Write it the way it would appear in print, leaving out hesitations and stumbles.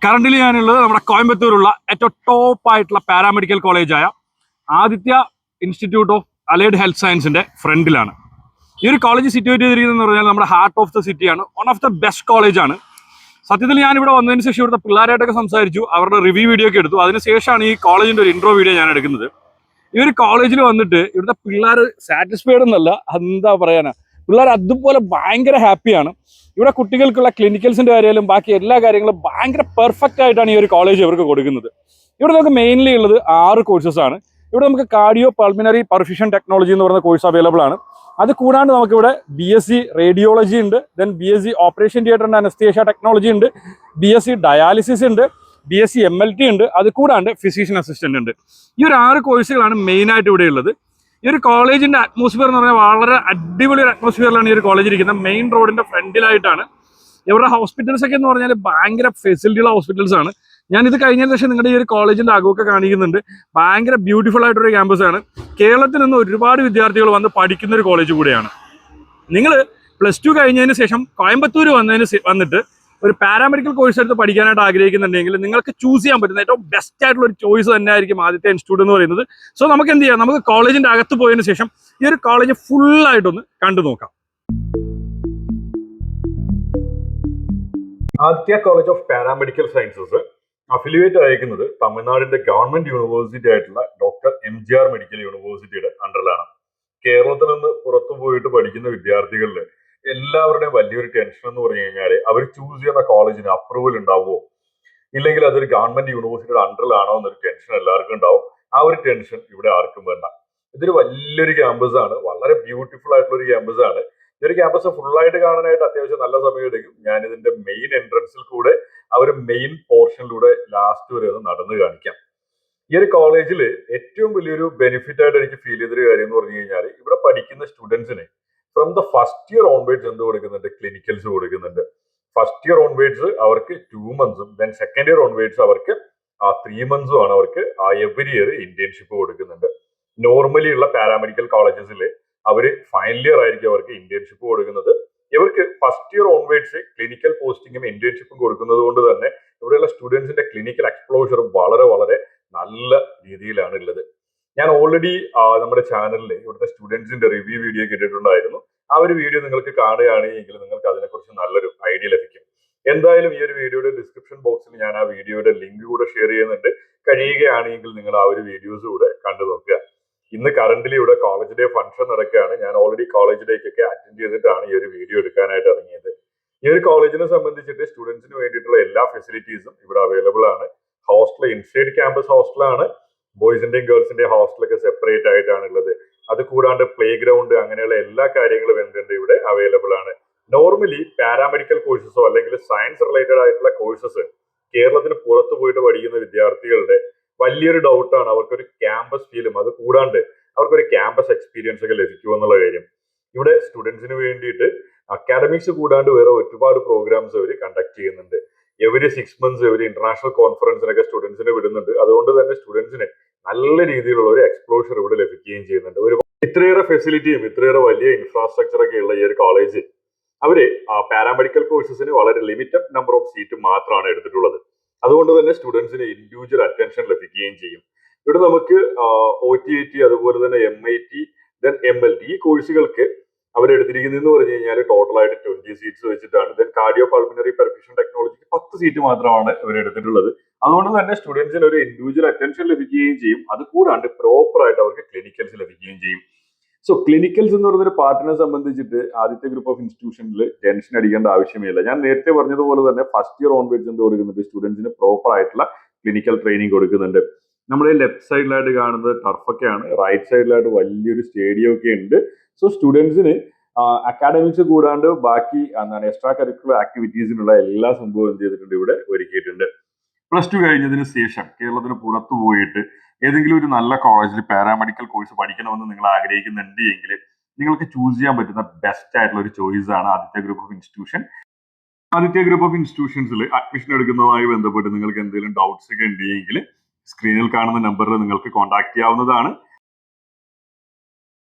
കറന്റിൽ ഞാനുള്ളത് നമ്മുടെ കോയമ്പത്തൂരുള്ള ഏറ്റവും ടോപ്പ് ആയിട്ടുള്ള പാരാമെഡിക്കൽ കോളേജായ Aditya institute of allied health സയൻസിന്റെ ഫ്രണ്ടിലാണ്. ഈ ഒരു കോളേജ് സിറ്റുവേറ്റ് ചെയ്തിരിക്കുന്നതെന്ന് പറഞ്ഞാൽ നമ്മുടെ ഹാർട്ട് ഓഫ് ദ സിറ്റിയാണ്. വൺ ഓഫ് ദ ബെസ്റ്റ് കോളേജാണ്. സത്യത്തിൽ ഞാൻ ഇവിടെ വന്നതിന് ശേഷം ഇവിടുത്തെ പിള്ളേരായിട്ടൊക്കെ സംസാരിച്ചു, അവരുടെ റിവ്യൂ വീഡിയോ ഒക്കെ എടുത്തു. അതിനുശേഷമാണ് ഈ കോളേജിന്റെ ഒരു ഇൻട്രോ വീഡിയോ ഞാൻ എടുക്കുന്നത്. ഈ ഒരു കോളേജിൽ വന്നിട്ട് ഇവിടുത്തെ പിള്ളേർ സാറ്റിസ്ഫൈഡ് എന്നല്ല, എന്താ പറയാനാ, പിള്ളേർ അതുപോലെ ഭയങ്കര ഹാപ്പിയാണ്. ഇവിടെ കുട്ടികൾക്കുള്ള ക്ലിനിക്കൽസിന്റെ കാര്യമായാലും ബാക്കി എല്ലാ കാര്യങ്ങളും ഭയങ്കര പെർഫെക്റ്റ് ആയിട്ടാണ് ഈ ഒരു കോളേജ് ഇവർക്ക് കൊടുക്കുന്നത്. ഇവിടെ നമുക്ക് മെയിൻലി ഉള്ളത് 6 കോഴ്സസ് ആണ്. ഇവിടെ നമുക്ക് കാർഡിയോ പൾമിനറി പെർഫ്യൂഷൻ ടെക്നോളജി എന്ന് പറയുന്ന കോഴ്സ് അവൈലബിൾ ആണ്. അത് കൂടാണ്ട് നമുക്കിവിടെ BSc റേഡിയോളജി ഉണ്ട്, then BSc operation theatre and anaesthesia technology ഉണ്ട്, BSc ഡയാലിസിസ് ഉണ്ട്, BSc MLT ഉണ്ട്, അത് കൂടാണ്ട് ഫിസിഷ്യൻ അസിസ്റ്റന്റ് ഉണ്ട്. ഈ ഒരു 6 കോഴ്സുകളാണ് മെയിനായിട്ട് ഇവിടെ ഉള്ളത്. ഈ ഒരു കോളേജിന്റെ അറ്റ്മോസ്ഫിയർ എന്ന് പറഞ്ഞാൽ വളരെ അടിപൊളി ഒരു അറ്റ്മോസ്ഫിയറിലാണ് ഈ ഒരു കോളേജ് ഇരിക്കുന്നത്. മെയിൻ റോഡിന്റെ ഫ്രണ്ടിലായിട്ടാണ്. ഇവരുടെ ഹോസ്പിറ്റൽസ് ഒക്കെ എന്ന് പറഞ്ഞാൽ ഭയങ്കര ഫെസിലിറ്റിയുള്ള ഹോസ്പിറ്റൽസ് ആണ്. ഞാൻ ഇത് കഴിഞ്ഞതിന് ശേഷം നിങ്ങളുടെ ഈ ഒരു കോളേജിന്റെ അകമൊക്കെ കാണിക്കുന്നുണ്ട്. ഭയങ്കര ബ്യൂട്ടിഫുൾ ആയിട്ടൊരു ക്യാമ്പസ് ആണ്. കേരളത്തിൽ നിന്ന് ഒരുപാട് വിദ്യാർത്ഥികൾ വന്ന് പഠിക്കുന്ന ഒരു കോളേജ് കൂടിയാണ്. നിങ്ങൾ +2 കഴിഞ്ഞതിന് ശേഷം കോയമ്പത്തൂർ വന്നിട്ട് ഒരു പാരാമെഡിക്കൽ കോഴ്സ് എടുത്ത് പഠിക്കാനായിട്ട് ആഗ്രഹിക്കുന്നുണ്ടെങ്കിൽ നിങ്ങൾക്ക് ചൂസ് ചെയ്യാൻ പറ്റുന്ന ഏറ്റവും ബെസ്റ്റ് ആയിട്ടുള്ള ഒരു ചോയ്സ് തന്നെ ആയിരിക്കും ആദ്യത്തെ ഇൻസ്റ്റിറ്റ്യൂട്ട് എന്ന് പറയുന്നത്. സോ നമുക്ക് എന്ത് ചെയ്യാം, നമുക്ക് കോളേജിന്റെ അകത്ത് പോയതിനു ശേഷം ഈ ഒരു കോളേജ് ഫുള്ളായിട്ടൊന്ന് കണ്ടു നോക്കാം. Aditya college of paramedical sciences affiliate അയക്കുന്നത് തമിഴ്നാടിന്റെ ഗവൺമെന്റ് യൂണിവേഴ്സിറ്റി ആയിട്ടുള്ള ഡോക്ടർ MGR മെഡിക്കൽ യൂണിവേഴ്സിറ്റിയുടെ അണ്ടറിലാണ്. കേരളത്തിൽ നിന്ന് പുറത്തു പോയിട്ട് പഠിക്കുന്ന വിദ്യാർത്ഥികളിൽ എല്ലാവരുടെയും വലിയൊരു ടെൻഷൻ എന്ന് പറഞ്ഞു കഴിഞ്ഞാൽ അവർ ചൂസ് ചെയ്യുന്ന കോളേജിന് അപ്രൂവൽ ഉണ്ടാവുമോ, ഇല്ലെങ്കിൽ അതൊരു ഗവൺമെന്റ് യൂണിവേഴ്സിറ്റിയുടെ അണ്ടറിലാണോ എന്നൊരു ടെൻഷൻ എല്ലാവർക്കും ഉണ്ടാവും. ആ ഒരു ടെൻഷൻ ഇവിടെ ആർക്കും വേണ്ട. ഇതൊരു വലിയൊരു ക്യാമ്പസ് ആണ്, വളരെ ബ്യൂട്ടിഫുൾ ആയിട്ടുള്ള ഒരു ക്യാമ്പസ് ആണ്. ഈ ഒരു ക്യാമ്പസ് ഫുള്ളായിട്ട് കാണാനായിട്ട് അത്യാവശ്യം നല്ല സമയം എടുക്കും. ഞാൻ ഇതിന്റെ മെയിൻ എൻട്രൻസിൽ കൂടെ ആ ഒരു മെയിൻ പോർഷനിലൂടെ ലാസ്റ്റ് വരെ ഒന്ന് നടന്നു കാണിക്കാം. ഈ ഒരു കോളേജിൽ ഏറ്റവും വലിയൊരു ബെനിഫിറ്റ് ആയിട്ട് എനിക്ക് ഫീൽ ചെയ്തൊരു കാര്യം എന്ന് പറഞ്ഞു കഴിഞ്ഞാൽ ഇവിടെ പഠിക്കുന്ന സ്റ്റുഡൻസിന് from the first year onwards എന്ത് കൊടുക്കുന്നുണ്ട്, ക്ലിനിക്കൽസ് കൊടുക്കുന്നുണ്ട്. ഫസ്റ്റ് ഇയർ ഓൺവേർഡ്സ് അവർക്ക് 2 months, then second year onwards അവർക്ക് 3 months ആണ് അവർക്ക് എവറി ഇയർ ഇന്റേൺഷിപ്പ് കൊടുക്കുന്നുണ്ട്. നോർമലി ഉള്ള പാരാമെഡിക്കൽ കോളേജസിൽ അവര് ഫൈനൽ ഇയർ ആയിരിക്കും അവർക്ക് ഇന്റേൺഷിപ്പ് കൊടുക്കുന്നത്. ഇവർക്ക് ഫസ്റ്റ് ഇയർ ഓൺവേർഡ്സ് ക്ലിനിക്കൽ പോസ്റ്റിങ്ങും ഇന്റേൺഷിപ്പും കൊടുക്കുന്നത് കൊണ്ട് തന്നെ ഇവിടെയുള്ള സ്റ്റുഡൻസിന്റെ ക്ലിനിക്കൽ എക്സ്പ്ലോഷർ വളരെ വളരെ നല്ല രീതിയിലാണ് ഉള്ളത്. ഞാൻ ഓൾറെഡി നമ്മുടെ ചാനലിൽ ഇവിടുത്തെ സ്റ്റുഡൻസിന്റെ റിവ്യൂ വീഡിയോ കേട്ടിട്ടുണ്ടായിരുന്നു. ആ ഒരു വീഡിയോ നിങ്ങൾക്ക് കാണുകയാണെങ്കിൽ നിങ്ങൾക്ക് അതിനെക്കുറിച്ച് നല്ലൊരു ഐഡിയ ലഭിക്കും. എന്തായാലും ഈ ഒരു വീഡിയോയുടെ ഡിസ്ക്രിപ്ഷൻ ബോക്സിൽ ഞാൻ ആ വീഡിയോയുടെ ലിങ്ക് കൂടെ ഷെയർ ചെയ്യുന്നുണ്ട്. കഴിയുകയാണെങ്കിൽ നിങ്ങൾ ആ ഒരു വീഡിയോസ് കൂടെ കണ്ടു നോക്കുക. ഇന്ന് കറന്റിലി ഇവിടെ കോളേജ് ഡേ ഫംഗ്ഷൻ നടക്കുകയാണ്. ഞാൻ ഓൾറെഡി കോളേജ് ഡേക്കൊക്കെ അറ്റൻഡ് ചെയ്തിട്ടാണ് ഈ ഒരു വീഡിയോ എടുക്കാനായിട്ട് ഇറങ്ങിയത്. ഈ ഒരു കോളേജിനെ സംബന്ധിച്ചിട്ട് സ്റ്റുഡൻസിന് വേണ്ടിയിട്ടുള്ള എല്ലാ ഫെസിലിറ്റീസും ഇവിടെ അവൈലബിൾ ആണ്. ഹോസ്റ്റൽ ഇൻസൈഡ് ക്യാമ്പസ് ഹോസ്റ്റലാണ്. ബോയ്സിന്റെയും ഗേൾസിന്റെയും ഹോസ്റ്റലൊക്കെ സെപ്പറേറ്റ് ആയിട്ടാണ് ഉള്ളത്. അത് കൂടാണ്ട് പ്ലേ ഗ്രൗണ്ട് അങ്ങനെയുള്ള എല്ലാ കാര്യങ്ങളും എന്തുണ്ട് ഇവിടെ അവൈലബിൾ ആണ്. നോർമലി പാരാമെഡിക്കൽ കോഴ്സസോ അല്ലെങ്കിൽ സയൻസ് റിലേറ്റഡ് ആയിട്ടുള്ള കോഴ്സസ് കേരളത്തിന് പുറത്തു പോയിട്ട് പഠിക്കുന്ന വിദ്യാർത്ഥികളുടെ വലിയൊരു ഡൗട്ടാണ് അവർക്കൊരു ക്യാമ്പസ് ഫീലും അത് കൂടാണ്ട് അവർക്കൊരു ക്യാമ്പസ് എക്സ്പീരിയൻസ് ഒക്കെ ലഭിക്കുമോ എന്നുള്ള കാര്യം. ഇവിടെ സ്റ്റുഡൻസിന് വേണ്ടിയിട്ട് അക്കാഡമിക്സ് കൂടാണ്ട് വേറെ ഒരുപാട് പ്രോഗ്രാംസ് അവർ കണ്ടക്ട് ചെയ്യുന്നുണ്ട്. എവരി 6 months ഒരു ഇന്റർനാഷണൽ കോൺഫറൻസിനൊക്കെ സ്റ്റുഡൻസിനെ വിടുന്നുണ്ട്. അതുകൊണ്ട് തന്നെ സ്റ്റുഡൻസിന് നല്ല രീതിയിലുള്ള ഒരു എക്സ്പ്ലോഷർ ഇവിടെ ലഭിക്കുകയും ചെയ്യുന്നുണ്ട്. ഇത്രയേറെ ഫെസിലിറ്റിയും ഇത്രയേറെ വലിയ ഇൻഫ്രാസ്ട്രക്ചർ ഒക്കെ ഉള്ള ഈ ഒരു കോളേജ് അവര് പാരാമെഡിക്കൽ കോഴ്സസിന് വളരെ ലിമിറ്റഡ് നമ്പർ ഓഫ് സീറ്റ് മാത്രമാണ് എടുത്തിട്ടുള്ളത്. അതുകൊണ്ട് തന്നെ സ്റ്റുഡൻസിന് ഇൻഡിവിജ്വൽ അറ്റൻഷൻ ലഭിക്കുകയും ചെയ്യും. ഇവിടെ നമുക്ക് OTAT അതുപോലെ തന്നെ MIT ദെൻ MLT ഈ കോഴ്സുകൾക്ക് അവരെടുത്തിരിക്കുന്നതെന്ന് പറഞ്ഞു കഴിഞ്ഞാൽ ടോട്ടലായിട്ട് 20 സീറ്റ്സ് വെച്ചിട്ടാണ്. ദെൻ കാർഡിയോ പൾമിനറി പെർഫ്യൂഷൻ ടെക്നോളജിക്ക് 10 സീറ്റ് മാത്രമാണ് ഇവരെടുത്തിട്ടുള്ളത്. അതുകൊണ്ട് തന്നെ സ്റ്റുഡൻസിന് ഒരു ഇൻഡിവിജ്വൽ അറ്റൻഷൻ ലഭിക്കുകയും ചെയ്യും. അത് കൂടാണ്ട് പ്രോപ്പർ ആയിട്ട് അവർക്ക് ക്ലിനിക്കൽസ് ലഭിക്കുകയും ചെയ്യും. സോ ക്ലിനിക്കൽസ് എന്ന് പറയുന്ന ഒരു പാർട്ടിനെ സംബന്ധിച്ചിട്ട് ആദ്യത്തെ ഗ്രൂപ്പ് ഓഫ് ഇൻസ്റ്റിറ്റ്യൂഷനിൽ ടെൻഷൻ അടിക്കേണ്ട ആവശ്യമില്ല. ഞാൻ നേരത്തെ പറഞ്ഞതുപോലെ തന്നെ ഫസ്റ്റ് ഇയർ ഓൺവേർഡ്സ് എന്ത് കൊടുക്കുന്നുണ്ട്, സ്റ്റുഡൻസിന് പ്രോപ്പർ ആയിട്ടുള്ള ക്ലിനിക്കൽ ട്രെയിനിങ് കൊടുക്കുന്നുണ്ട്. നമ്മുടെ ലെഫ്റ്റ് സൈഡിലായിട്ട് കാണുന്നത് ടർഫൊക്കെയാണ്, റൈറ്റ് സൈഡിലായിട്ട് വലിയൊരു സ്റ്റേഡിയം ഒക്കെ ഉണ്ട്. സോ സ്റ്റുഡൻസിന് അക്കാഡമിക്സ് കൂടാണ്ട് ബാക്കി എക്സ്ട്രാ കരിക്കുലർ ആക്ടിവിറ്റീസിനുള്ള എല്ലാ സംഭവവും എന്ത് ചെയ്തിട്ടുണ്ട് ഇവിടെ ഒരുക്കിയിട്ടുണ്ട്. +2 കഴിഞ്ഞതിന് ശേഷം കേരളത്തിന് പുറത്തു പോയിട്ട് ഏതെങ്കിലും ഒരു നല്ല കോളേജിൽ പാരാമെഡിക്കൽ കോഴ്സ് പഠിക്കണമെന്ന് നിങ്ങൾ ആഗ്രഹിക്കുന്നുണ്ട് എങ്കിൽ നിങ്ങൾക്ക് ചൂസ് ചെയ്യാൻ പറ്റുന്ന ബെസ്റ്റ് ആയിട്ടുള്ള ഒരു ചോയ്സ് ആണ് Aditya group of institution. Aditya group of ഇൻസ്റ്റിറ്റ്യൂഷൻസിൽ അഡ്മിഷൻ എടുക്കുന്നതുമായി ബന്ധപ്പെട്ട് നിങ്ങൾക്ക് എന്തെങ്കിലും ഡൗട്ട്സ് ഒക്കെ ഉണ്ടെങ്കിൽ സ്ക്രീനിൽ കാണുന്ന നമ്പറിൽ നിങ്ങൾക്ക് കോൺടാക്ട് ചെയ്യാവുന്നതാണ്.